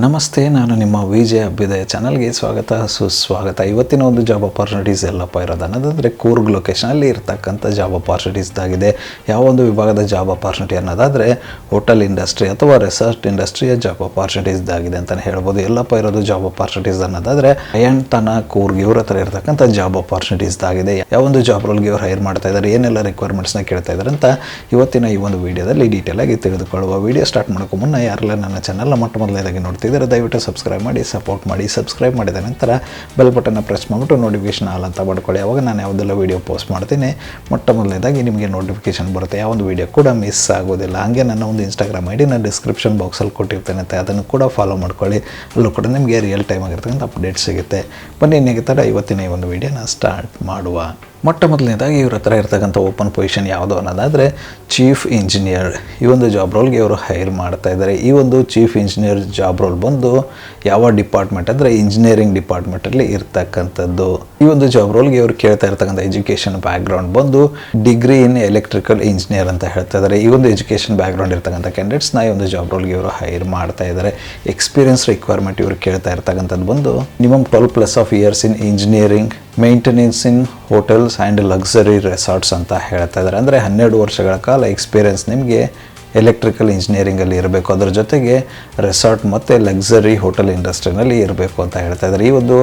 ನಮಸ್ತೆ, ನಾನು ನಿಮ್ಮ ವಿಜಯ ಅಭ್ಯುದಯ ಚಾನಲ್ಗೆ ಸ್ವಾಗತ ಸುಸ್ವಾಗತ. ಇವತ್ತಿನ ಒಂದು ಜಾಬ್ ಅಪಾರ್ಚುನಿಟೀಸ್ ಎಲ್ಲಪ್ಪ ಇರೋದು ಅನ್ನೋದಾದರೆ ಕೂರ್ಗ್ ಲೊಕೇಶನಲ್ಲಿ ಇರ್ತಕ್ಕಂಥ ಜಾಬ್ ಅಪಾರ್ಚುನಿಟೀಸ್ದಾಗಿದೆ. ಯಾವ ಒಂದು ವಿಭಾಗದ ಜಾಬ್ ಅಪಾರ್ಚುನಿಟಿ ಅನ್ನೋದಾದರೆ ಹೋಟೆಲ್ ಇಂಡಸ್ಟ್ರಿ ಅಥವಾ ರೆಸಾರ್ಟ್ ಇಂಡಸ್ಟ್ರಿಯ ಜಾಬ್ ಅಪಾರ್ಚುನಿಟೀಸ್ದಾಗಿದೆ ಅಂತಲೇ ಹೇಳ್ಬೋದು. ಎಲ್ಲಪ್ಪ ಇರೋದು ಜಾಬ್ ಅಪಾರ್ಚುನಿಟೀಸ್ ಅನ್ನೋದಾದರೆ ಅಯಂತನ ಕೂರ್ಗ್ ಇವ್ರ ಹತ್ರ ಇರ್ತಕ್ಕಂಥ ಜಾಬ್ ಅಪಾರ್ಚುನಿಟೀಸ್ದಾಗಿದೆ. ಯಾವ ಒಂದು ಜಾಬ್ ರೋಲ್ಗೆ ಇವ್ರು ಹೈರ್ ಮಾಡ್ತಾ ಇದ್ದಾರೆ, ಏನೆಲ್ಲ ರಿಕ್ವೈರ್ಮೆಂಟ್ಸ್ನ ಕೇಳ್ತಾ ಇದ್ದಾರೆ ಅಂತ ಇವತ್ತಿನ ಈ ಒಂದು ವಿಡಿಯೋದಲ್ಲಿ ಡೀಟೇಲ್ ಆಗಿ ತಿಳಿದುಕೊಳ್ಳುವ. ವಿಡಿಯೋ ಸ್ಟಾರ್ಟ್ ಮಾಡೋಕ್ಕೂ ಮುನ್ನ ಯಾರೆಲ್ಲ ನನ್ನ ಚಾನಲ್ನ ಮೊದಲನೇದಾಗಿ ನೋಡ್ತಿದ್ದಾರೆ ದಯವಿಟ್ಟು ಸಬ್ಸ್ಕ್ರೈಬ್ ಮಾಡಿ, ಸಪೋರ್ಟ್ ಮಾಡಿ. ಸಬ್ಸ್ಕ್ರೈಬ್ ಮಾಡಿದ ನಂತರ ಬೆಲ್ ಬಟನ್ನ ಪ್ರೆಸ್ ಮಾಡಿಬಿಟ್ಟು ನೋಟಿಫಿಕೇಶನ್ ಆಲ್ ಅಂತ ಮಾಡ್ಕೊಳ್ಳಿ. ಅವಾಗ ನಾನು ಯಾವುದೆಲ್ಲ ವೀಡಿಯೋ ಪೋಸ್ಟ್ ಮಾಡ್ತೀನಿ ಮೊದಲನೇದಾಗಿ ನಿಮಗೆ ನೋಟಿಫಿಕೇಶನ್ ಬರುತ್ತೆ, ಯಾವ ಒಂದು ವೀಡಿಯೋ ಕೂಡ ಮಿಸ್ ಆಗೋದಿಲ್ಲ. ಹಾಗೆ ನನ್ನ ಒಂದು ಇನ್ಸ್ಟಾಗ್ರಾಮ್ ಐಡಿ ನಾನು ಡಿಸ್ಕ್ರಿಪ್ಷನ್ ಬಾಕ್ಸಲ್ಲಿ ಕೊಟ್ಟಿರ್ತೇನೆ ಅಂತ ಅದನ್ನು ಕೂಡ ಫಾಲೋ ಮಾಡ್ಕೊಳ್ಳಿ. ಅಲ್ಲೂ ಕೂಡ ನಿಮಗೆ ರಿಯಲ್ ಟೈಮ್ ಆಗಿರ್ತಕ್ಕಂಥ ಅಪ್ಡೇಟ್ ಸಿಗುತ್ತೆ. ಬನ್ನಿ ಇನ್ನೇಗೆ ಥರ ಇವತ್ತಿನ ಈ ಒಂದು ವೀಡಿಯೋನ ಸ್ಟಾರ್ಟ್ ಮಾಡುವ. ಮೊದಲನೇದಾಗಿ ಇವ್ರ ಹತ್ರ ಇರ್ತಕ್ಕಂಥ ಓಪನ್ ಪೊಸಿಷನ್ ಯಾವುದು ಅನ್ನೋದಾದರೆ ಚೀಫ್ ಇಂಜಿನಿಯರ್. ಈ ಒಂದು ಜಾಬ್ ರೋಲ್ಗೆ ಇವರು ಹೈರ್ ಮಾಡ್ತಾ ಇದ್ದಾರೆ. ಈ ಒಂದು ಚೀಫ್ ಇಂಜಿನಿಯರ್ ಜಾಬ್ ರೋಲ್ ಬಂದು ಯಾವ ಡಿಪಾರ್ಟ್ಮೆಂಟ್ ಅಂದರೆ ಇಂಜಿನಿಯರಿಂಗ್ ಡಿಪಾರ್ಟ್ಮೆಂಟಲ್ಲಿ ಇರ್ತಕ್ಕಂಥದ್ದು. ಈ ಒಂದು ಜಾಬ್ ರೋಲ್ಗೆ ಇವರು ಕೇಳ್ತಾ ಇರ್ತಕ್ಕಂಥ ಎಜುಕೇಷನ್ ಬ್ಯಾಕ್ಗ್ರೌಂಡ್ ಬಂದು ಡಿಗ್ರಿ ಇನ್ ಎಲೆಕ್ಟ್ರಿಕಲ್ ಇಂಜಿನಿಯರ್ ಅಂತ ಹೇಳ್ತಾ ಇದ್ದಾರೆ. ಈ ಒಂದು ಎಜುಕೇಷನ್ ಬ್ಯಾಕ್ಗ್ರೌಂಡ್ ಇರ್ತಕ್ಕಂಥ ಕ್ಯಾಂಡಿಡೇಟ್ಸ್ನ ಈ ಒಂದು ಜಾಬ್ ರೋಲ್ಗೆ ಇವರು ಹೈರ್ ಮಾಡ್ತಾ ಇದ್ದಾರೆ. ಎಕ್ಸ್ಪೀರಿಯನ್ಸ್ ರಿಕ್ವೈರ್ಮೆಂಟ್ ಇವರು ಕೇಳ್ತಾ ಇರ್ತಕ್ಕಂಥದ್ದು ಬಂದು minimum 12+ years in engineering, maintenance in hotels and luxury resorts ಅಂತ ಹೇಳ್ತಾ ಇದ್ದಾರೆ. ಅಂದರೆ 12 ವರ್ಷಗಳ ಕಾಲ ಎಕ್ಸ್ಪೀರಿಯನ್ಸ್ ನಿಮಗೆ ಎಲೆಕ್ಟ್ರಿಕಲ್ ಇಂಜಿನಿಯರಿಂಗಲ್ಲಿ ಇರಬೇಕು, ಅದರ ಜೊತೆಗೆ ರೆಸಾರ್ಟ್ ಮತ್ತು ಲಕ್ಸರಿ ಹೋಟೆಲ್ ಇಂಡಸ್ಟ್ರಿನಲ್ಲಿ ಇರಬೇಕು ಅಂತ ಹೇಳ್ತಾ ಇದ್ದಾರೆ. ಈ ಒಂದು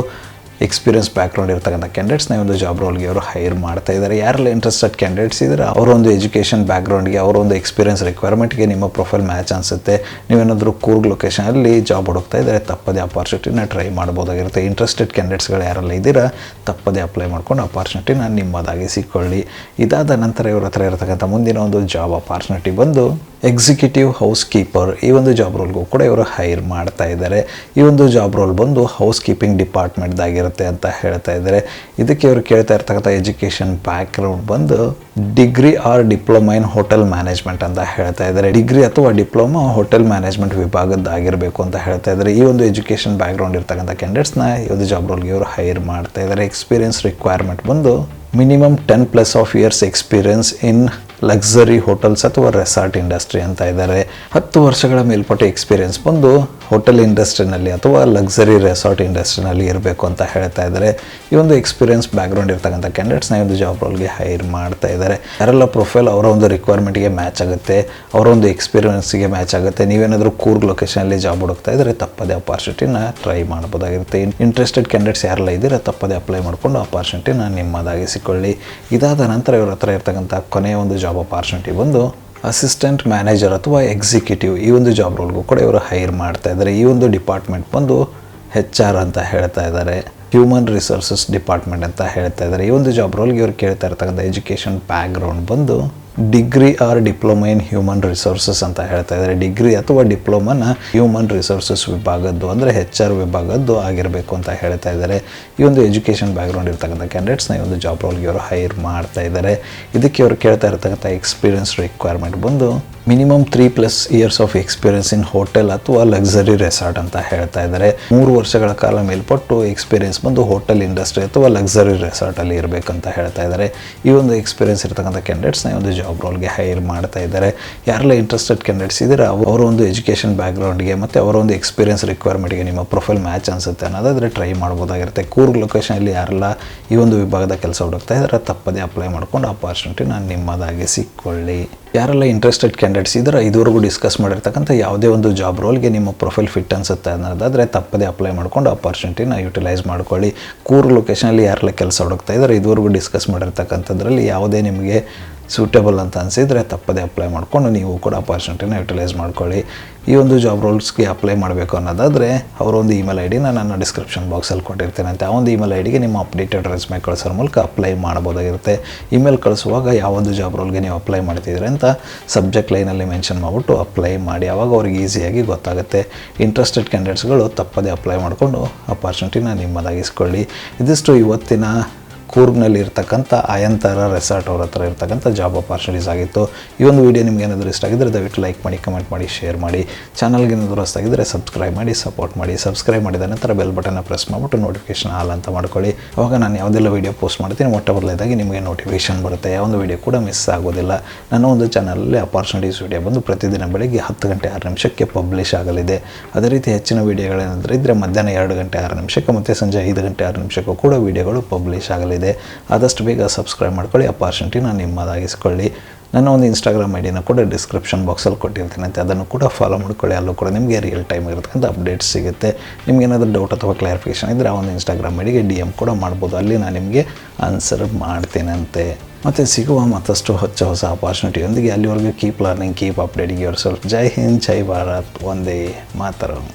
ಎಕ್ಸ್ಪೀರಿಯನ್ಸ್ ಬ್ಯಾಕ್ಗ್ರೌಂಡ್ ಇರ್ತಕ್ಕಂಥ ಕ್ಯಾಂಡಿಡೇಟ್ಸ್ನ ಒಂದು ಜಾಬ್ ರೋಲ್ಗೆ ಅವರು ಹೈರ್ ಮಾಡ್ತಾ ಇದ್ದಾರೆ. ಯಾರೆಲ್ಲ ಇಂಟ್ರೆಸ್ಟೆಡ್ ಕ್ಯಾಂಡಿಡೇಟ್ಸ್ ಇದ್ದಾರೆ ಅವರೊಂದು ಎಜುಕೇಷನ್ ಬ್ಯಾಕ್ಗ್ರೌಂಡ್ಗೆ, ಅವರೊಂದು ಎಕ್ಸ್ಪೀರಿಯನ್ಸ್ ರಿಕ್ವೈರ್ಮೆಂಟ್ಗೆ ನಿಮ್ಮ ಪ್ರೊಫೈಲ್ ಮ್ಯಾಚ್ ಅನಿಸುತ್ತೆ, ನೀವೇನಾದರೂ ಕೂರ್ಗ್ ಲೊಕೇಶನಲ್ಲಿ ಜಾಬ್ ಹುಡುಕ್ತಾ ಇದ್ದರೆ ತಪ್ಪದೇ ಅಪಾರ್ಚುನಿಟಿನ ಟ್ರೈ ಮಾಡ್ಬೋದಾಗಿರುತ್ತೆ. ಇಂಟ್ರೆಸ್ಟೆಡ್ ಕ್ಯಾಂಡಿಡೇಟ್ಸ್ಗಳು ಯಾರೆಲ್ಲ ಇದ್ದೀರಾ ತಪ್ಪದೇ ಅಪ್ಲೈ ಮಾಡ್ಕೊಂಡು ಅಪಾರ್ಚುನಿಟಿನ ನಿಮ್ಮದಾಗಿ ಸಿಕ್ಕೊಳ್ಳಿ. ಇದಾದ ನಂತರ ಇವ್ರ ಹತ್ರ ಇರತಕ್ಕಂಥ ಮುಂದಿನ ಒಂದು ಜಾಬ್ ಅಪಾರ್ಚುನಿಟಿ ಬಂದು ಎಕ್ಸಿಕ್ಯೂಟಿವ್ ಹೌಸ್ ಕೀಪರ್. ಈ ಒಂದು ಜಾಬ್ ರೋಲ್ಗೂ ಕೂಡ ಇವರು ಹೈರ್ ಮಾಡ್ತಾ ಇದ್ದಾರೆ. ಈ ಒಂದು ಜಾಬ್ ರೋಲ್ ಬಂದು ಹೌಸ್ ಕೀಪಿಂಗ್ ಡಿಪಾರ್ಟ್ಮೆಂಟ್ದಾಗಿರುತ್ತೆ ಅಂತ ಹೇಳ್ತಾ ಇದ್ದಾರೆ. ಇದಕ್ಕೆ ಇವರು ಕೇಳ್ತಾ ಇರ್ತಕ್ಕಂಥ ಎಜುಕೇಷನ್ ಬ್ಯಾಕ್ಗ್ರೌಂಡ್ ಬಂದು degree R diploma in hotel management ಅಂತ ಹೇಳ್ತಾ ಇದ್ದಾರೆ. ಡಿಗ್ರಿ ಅಥವಾ ಡಿಪ್ಲೊಮಾ ಹೋಟೆಲ್ ಮ್ಯಾನೇಜ್ಮೆಂಟ್ ವಿಭಾಗದ್ದಾಗಿರಬೇಕು ಅಂತ ಹೇಳ್ತಾ ಇದ್ದಾರೆ. ಈ ಒಂದು ಎಜುಕೇಷನ್ ಬ್ಯಾಕ್ಗ್ರೌಂಡ್ ಇರ್ತಕ್ಕಂಥ ಕ್ಯಾಂಡಿಡೇಟ್ಸ್ನ ಈ ಒಂದು ಜಾಬ್ ರೋಲ್ಗೆ ಇವರು ಹೈರ್ ಮಾಡ್ತಾ ಇದ್ದಾರೆ. ಎಕ್ಸ್ಪೀರಿಯನ್ಸ್ ರಿಕ್ವೈರ್ಮೆಂಟ್ ಬಂದು minimum 10+ years experience in luxury hotels ಅಥವಾ ರೆಸಾರ್ಟ್ ಇಂಡಸ್ಟ್ರಿ ಅಂತ ಇದ್ದಾರೆ. 10 ವರ್ಷಗಳ ಮೇಲ್ಪಟ್ಟ ಎಕ್ಸ್ಪೀರಿಯನ್ಸ್ ಬಂದು ಹೋಟೆಲ್ ಇಂಡಸ್ಟ್ರಿನಲ್ಲಿ ಅಥವಾ ಲಕ್ಸರಿ ರೆಸಾರ್ಟ್ ಇಂಡಸ್ಟ್ರಿನಲ್ಲಿ ಇರಬೇಕು ಅಂತ ಹೇಳ್ತಾ ಇದ್ದಾರೆ. ಈ ಒಂದು ಎಕ್ಸ್ಪೀರಿಯನ್ಸ್ ಬ್ಯಾಕ್ಗ್ರೌಂಡ್ ಇರ್ತಕ್ಕಂಥ ಕ್ಯಾಂಡಿಡೇಟ್ಸ್ನ ಈ ಒಂದು ಜಾಬ್ ರೋಲ್ಗೆ ಹೈರ್ ಮಾಡ್ತಾ ಇದ್ದಾರೆ. ಯಾರೆಲ್ಲ ಪ್ರೊಫೈಲ್ ಅವರ ಒಂದು ರಿಕ್ವೈರ್ಮೆಂಟ್ಗೆ ಮ್ಯಾಚ್ ಆಗುತ್ತೆ, ಅವರ ಒಂದು ಎಕ್ಸ್ಪೀರಿಯನ್ಸ್ಗೆ ಮ್ಯಾಚ್ ಆಗುತ್ತೆ, ನೀವೇನಾದರೂ ಕೂರ್ಗ್ ಲೊಕೇಶನಲ್ಲಿ ಜಾಬ್ ಹುಡುಕ್ತಾ ಇದ್ದರೆ ತಪ್ಪದೇ ಅಪಾರ್ಚುನಿಟಿನ ಟ್ರೈ ಮಾಡ್ಬೋದಾಗಿರುತ್ತೆ. ಇಂಟ್ರೆಸ್ಟೆಡ್ ಕ್ಯಾಂಡಿಡೇಟ್ಸ್ ಯಾರೆಲ್ಲ ಇದ್ದೀರಾ ತಪ್ಪದೇ ಅಪ್ಲೈ ಮಾಡಿಕೊಂಡು ಅಪಾರ್ಚುನಿಟಿನ ನಿಮ್ಮದಾಗಿ ಸಿಕ್ಕೊಳ್ಳಿ. ಇದಾದ ನಂತರ ಇವ್ರ ಹತ್ರ ಇರ್ತಕ್ಕಂಥ ಕೊನೆಯ ಒಂದು ಜಾಬ್ ಅಪಾರ್ಚುನಿಟಿ ಬಂದು ಅಸಿಸ್ಟೆಂಟ್ ಮ್ಯಾನೇಜರ್ ಅಥವಾ ಎಕ್ಸಿಕ್ಯೂಟಿವ್. ಈ ಒಂದು ಜಾಬ್ ರೋಲ್ಗೂ ಕೂಡ ಇವರು ಹೈರ್ ಮಾಡ್ತಾ ಇದ್ದಾರೆ. ಈ ಒಂದು ಡಿಪಾರ್ಟ್ಮೆಂಟ್ ಬಂದು HR ಅಂತ ಹೇಳ್ತಾ ಇದ್ದಾರೆ, ಹ್ಯೂಮನ್ ರಿಸೋರ್ಸಸ್ ಡಿಪಾರ್ಟ್ಮೆಂಟ್ ಅಂತ ಹೇಳ್ತಾ ಇದ್ದಾರೆ. ಈ ಒಂದು ಜಾಬ್ ರೋಲ್ಗೆ ಇವರು ಕೇಳ್ತಾ ಇರ್ತಕ್ಕಂಥ ಎಜುಕೇಷನ್ ಬ್ಯಾಕ್ಗ್ರೌಂಡ್ ಬಂದು degree R diploma in human resources ಅಂತ ಹೇಳ್ತಾ ಇದ್ದಾರೆ. ಡಿಗ್ರಿ ಅಥವಾ ಡಿಪ್ಲೊಮಾನ ಹ್ಯೂಮನ್ ರಿಸೋರ್ಸಸ್ ವಿಭಾಗದ್ದು ಅಂದರೆ HR ವಿಭಾಗದ್ದು ಆಗಿರಬೇಕು ಅಂತ ಹೇಳ್ತಾ ಇದ್ದಾರೆ. ಈ ಒಂದು ಎಜುಕೇಷನ್ ಬ್ಯಾಕ್ಗ್ರೌಂಡ್ ಇರ್ತಕ್ಕಂಥ ಕ್ಯಾಂಡಿಡೇಟ್ಸ್ನ ಈ ಒಂದು ಜಾಬ್ ರೋಲ್ಗೆ ಅವರು ಹೈರ್ ಮಾಡ್ತಾ ಇದ್ದಾರೆ. ಇದಕ್ಕೆ ಅವರು ಕೇಳ್ತಾ ಇರ್ತಕ್ಕಂಥ ಎಕ್ಸ್ಪೀರಿಯನ್ಸ್ ರಿಕ್ವೈರ್ಮೆಂಟ್ ಬಂದು minimum 3+ years of experience in hotel ಅಥವಾ ಲಕ್ಸರಿ ರೆಸಾರ್ಟ್ ಅಂತ ಹೇಳ್ತಾ ಇದ್ದಾರೆ. 3 ವರ್ಷಗಳ ಕಾಲ ಮೇಲ್ಪಟ್ಟು ಎಕ್ಸ್ಪೀರಿಯನ್ಸ್ ಬಂದು ಹೋಟೆಲ್ ಇಂಡಸ್ಟ್ರಿ ಅಥವಾ ಲಕ್ಸರಿ ರೆಸಾರ್ಟಲ್ಲಿ ಇರಬೇಕಂತ ಹೇಳ್ತಾ ಇದ್ದಾರೆ. ಈ ಒಂದು ಎಕ್ಸ್ಪೀರಿಯನ್ಸ್ ಇರ್ತಕ್ಕಂಥ ಕ್ಯಾಂಡಿಡೇಟ್ಸ್ನ ಒಂದು ಜಾಬ್ ರೋಲ್ಗೆ ಹೈರ್ ಮಾಡ್ತಾ ಇದ್ದಾರೆ. ಯಾರೆಲ್ಲ ಇಂಟ್ರೆಸ್ಟೆಡ್ ಕ್ಯಾಂಡಿಡೇಟ್ಸ್ ಇದ್ದಾರೆ ಅವರ ಒಂದು ಎಜುಕೇಷನ್ ಬ್ಯಾಕ್ಗ್ರೌಂಡ್ಗೆ ಮತ್ತು ಅವರ ಒಂದು ಎಕ್ಸ್ಪೀರಿಯನ್ಸ್ ರಿಕ್ವೈರ್ಮೆಂಟ್ಗೆ ನಿಮ್ಮ ಪ್ರೊಫೈಲ್ ಮ್ಯಾಚ್ ಅನಿಸುತ್ತೆ ಅನ್ನೋದಾದರೆ ಟ್ರೈ ಮಾಡ್ಬೋದಾಗಿರುತ್ತೆ. ಕೂರ್ಗ್ ಲೊಕೇಶನಲ್ಲಿ ಯಾರೆಲ್ಲ ಈ ಒಂದು ವಿಭಾಗದ ಕೆಲಸ ಹುಡುಕ್ತಾ ಇದ್ದಾರೆ ತಪ್ಪದೇ ಅಪ್ಲೈ ಮಾಡ್ಕೊಂಡು ಅಪಾರ್ಚುನಿಟಿನ ನಿಮ್ಮದಾಗಿ ಸಿಕ್ಕೊಳ್ಳಿ. ಯಾರೆಲ್ಲ ಇಂಟ್ರೆಸ್ಟೆಡ್ ಕ್ಯಾಂಡಿಡೇಟ್ಸ್ ಇದ್ದಾರೆ ಇದುವರೆಗೂ ಡಿಸ್ಕಸ್ ಮಾಡಿರ್ತಕ್ಕಂಥ ಯಾವುದೇ ಒಂದು ಜಾಬ್ ರೋಲ್ಗೆ ನಿಮ್ಮ ಪ್ರೊಫೈಲ್ ಫಿಟ್ ಅನಿಸುತ್ತೆ ಅನ್ನೋದಾದರೆ ತಪ್ಪದೇ ಅಪ್ಲೈ ಮಾಡ್ಕೊಂಡು ಅಪಾರ್ಚುನಿಟಿನ ಯುಟಿಲೈಸ್ ಮಾಡ್ಕೊಳ್ಳಿ. ಕೂರ್ಗ್ ಲೊಕೇಶನಲ್ಲಿ ಯಾರೆಲ್ಲ ಕೆಲಸ ಹುಡುಕ್ತಾ ಇದ್ದಾರೆ ಇದುವರೆಗೂ ಡಿಸ್ಕಸ್ ಮಾಡಿರ್ತಕ್ಕಂಥದ್ರಲ್ಲಿ ಯಾವುದೇ ನಿಮಗೆ ಸೂಟೇಬಲ್ ಅಂತ ಅನಿಸಿದರೆ ತಪ್ಪದೇ ಅಪ್ಲೈ ಮಾಡಿಕೊಂಡು ನೀವು ಕೂಡ ಅಪಾರ್ಚುನಿಟಿನ ಯುಟಿಲೈಸ್ ಮಾಡ್ಕೊಳ್ಳಿ. ಈ ಒಂದು ಜಾಬ್ ರೋಲ್ಸ್ಗೆ ಅಪ್ಲೈ ಮಾಡಬೇಕು ಅನ್ನೋದಾದರೆ ಅವರೊಂದು ಇಮೇಲ್ ಐಡಿನ ನಾನು ಡಿಸ್ಕ್ರಿಪ್ಷನ್ ಬಾಕ್ಸಲ್ಲಿ ಕೊಟ್ಟಿರ್ತೇನೆ ಅಂತ ಆ ಒಂದು ಇಮೇಲ್ ಐಡಿಗೆ ನಿಮ್ಮ ಅಪ್ಡೇಟೆಡ್ ರೆಸ್ಯೂಮೆ ಕಳಿಸೋರ ಮೂಲಕ ಅಪ್ಲೈ ಮಾಡ್ಬೋದಾಗಿರುತ್ತೆ. ಇಮೇಲ್ ಕಳಿಸುವಾಗ ಯಾವೊಂದು ಜಾಬ್ ರೋಲ್ಗೆ ನೀವು ಅಪ್ಲೈ ಮಾಡ್ತಿದ್ದೀರಿ ಅಂತ ಸಬ್ಜೆಕ್ಟ್ ಲೈನಲ್ಲಿ ಮೆನ್ಷನ್ ಮಾಡಿಬಿಟ್ಟು ಅಪ್ಲೈ ಮಾಡಿ, ಆವಾಗ ಅವ್ರಿಗೆ ಈಸಿಯಾಗಿ ಗೊತ್ತಾಗುತ್ತೆ. ಇಂಟ್ರೆಸ್ಟೆಡ್ ಕ್ಯಾಂಡಿಡೇಟ್ಸ್ಗಳು ತಪ್ಪದೇ ಅಪ್ಲೈ ಮಾಡಿಕೊಂಡು ಅಪಾರ್ಚುನಿಟಿನ ನಿಮ್ಮದಾಗಿಸ್ಕೊಳ್ಳಿ. ಇದಿಷ್ಟು ಇವತ್ತಿನ ಕೂರ್ಗ್ನಲ್ಲಿ ಇರ್ತಕ್ಕಂಥ ಅಯಂತರ ರೆಸಾರ್ಟ್ ಅವ್ರ ಹತ್ರ ಇರ್ತಕ್ಕಂಥ ಜಾಬ್ ಅಪಾರ್ಚುನಿಟೀಸ್ ಆಗಿತ್ತು. ಈ ಒಂದು ವಿಡಿಯೋ ನಿಮ್ಗೆ ಏನಾದರೂ ಇಷ್ಟ ಆಗಿದ್ದರೆ ದಯವಿಟ್ಟು ಲೈಕ್ ಮಾಡಿ, ಕಮೆಂಟ್ ಮಾಡಿ, ಶೇರ್ ಮಾಡಿ. ಚಾನಲ್ಗೆ ಏನಾದರೂ ಹೊಸದಾಗಿದ್ದರೆ ಸಬ್ಸ್ಕ್ರೈಬ್ ಮಾಡಿ, ಸಪೋರ್ಟ್ ಮಾಡಿ. ಸಬ್ಸ್ಕ್ರೈಬ್ ಮಾಡಿದ ನಂತರ ಬೆಲ್ ಬಟನ್ನ ಪ್ರೆಸ್ ಮಾಡಿಬಿಟ್ಟು ನೋಟಿಫಿಕೇಶನ್ ಆಲ್ ಅಂತ ಮಾಡ್ಕೊಳ್ಳಿ. ಅವಾಗ ನಾನು ಯಾವುದೆಲ್ಲ ವೀಡಿಯೋ ಪೋಸ್ಟ್ ಮಾಡ್ತೀನಿ ಮೊಟ್ಟ ಮೊದಲನೇದಾಗಿ ನಿಮಗೆ ನೋಟಿಫಿಕೇಶನ್ ಬರುತ್ತೆ. ಯಾವೊಂದು ವೀಡಿಯೋ ಕೂಡ ಮಿಸ್ ಆಗೋದಿಲ್ಲ. ನನ್ನ ಒಂದು ಚಾನಲಲ್ಲಿ ಅಪಾರ್ಚುನಿಟೀಸ್ ವೀಡಿಯೋ ಬಂದು ಪ್ರತಿದಿನ ಬೆಳಗ್ಗೆ 10 ಗಂಟೆ 6 ನಿಮಿಷಕ್ಕೆ ಪಬ್ಲಿಷ್ ಆಗಲಿದೆ. ಅದೇ ರೀತಿ ಹೆಚ್ಚಿನ ವೀಡಿಯೋಗಳೇನಾದರೂ ಇದ್ದರೆ ಮಧ್ಯಾಹ್ನ 2 ಗಂಟೆ 6 ನಿಮಿಷಕ್ಕೆ ಮತ್ತು ಸಂಜೆ 5 ಗಂಟೆ 6 ನಿಮಿಷಕ್ಕೂ ಕೂಡ ವೀಡಿಯೋಗಳು ಪಬ್ಲಿಷ್ ಆಗಲಿದೆ. ಆದಷ್ಟು ಬೇಗ ಸಬ್ಸ್ಕ್ರೈಬ್ ಮಾಡ್ಕೊಳ್ಳಿ, ಅಪಾರ್ಚುನಿಟಿನ ನಿಮ್ಮದಾಗಿಸ್ಕೊಳ್ಳಿ. ನನ್ನ ಒಂದು ಇನ್ಸ್ಟಾಗ್ರಾಮ್ ಐಡಿನ ಕೂಡ ಡಿಸ್ಕ್ರಿಪ್ಷನ್ ಬಾಕ್ಸಲ್ಲಿ ಕೊಟ್ಟಿರ್ತೀನಿ ಅಂತ ಅದನ್ನು ಕೂಡ ಫಾಲೋ ಮಾಡ್ಕೊಳ್ಳಿ. ಅಲ್ಲೂ ಕೂಡ ನಿಮಗೆ ರಿಯಲ್ ಟೈಮ್ ಇರತಕ್ಕಂಥ ಅಪ್ಡೇಟ್ಸ್ ಸಿಗುತ್ತೆ. ನಿಮ್ಗೆ ಏನಾದರೂ ಡೌಟ್ ಅಥವಾ ಕ್ಲಾರಿಫಿಕೇಷನ್ ಇದ್ದರೆ ಆ ಒಂದು ಇನ್ಸ್ಟಾಗ್ರಾಮ್ ಐಡಿಗೆ DM ಕೂಡ ಮಾಡ್ಬೋದು. ಅಲ್ಲಿ ನಾನು ನಿಮಗೆ ಆನ್ಸರ್ ಮಾಡ್ತೀನಂತೆ. ಮತ್ತು ಸಿಗುವ ಮತ್ತಷ್ಟು ಹೊಸ ಅಪಾರ್ಚುನಿಟಿಯೊಂದಿಗೆ. ಅಲ್ಲಿವರೆಗೂ keep learning, keep updating yourself. ಜೈ ಹಿಂದ್, ಜೈ ಭಾರತ್, ವಂದೇ ಮಾತರಂ.